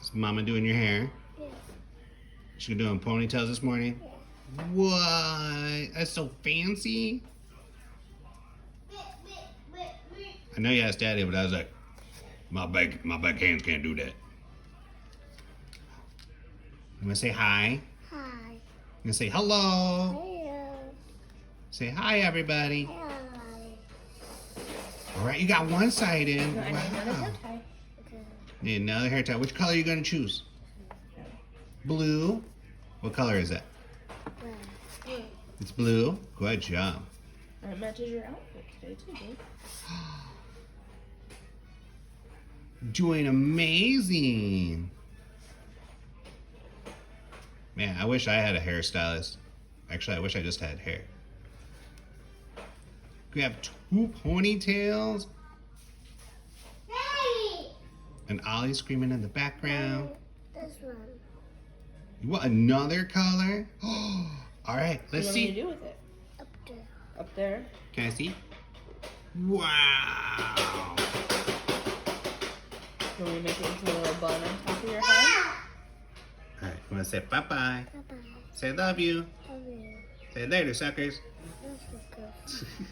Is Mama doing your hair? Yeah. She's doing ponytails this morning? Yeah. What? That's so fancy. I know you asked Daddy, but I was like, my back hands can't do that. You wanna say hi? Hi. You wanna say hello? Hello. Say hi, everybody. Hello. All right, you got one side in. No, I need another hair Wow. tie. Okay. Need another hair tie. Which color are you gonna choose? Blue. What color is that? Well, It's blue. Good job. And it matches your outfit today too, babe. Doing amazing. Man, I wish I had a hairstylist. Actually, I wish I just had hair. We have 2 ponytails. Hey! And Ollie screaming in the background. This one. You want another color? All right, let's What do you see. do with it? Up there. Up there. Can I see? Wow. Can we make it into a little bun on top of your head? All right, you want to say bye-bye? Bye-bye. Say love you. Love you. Say later, suckers. This is good.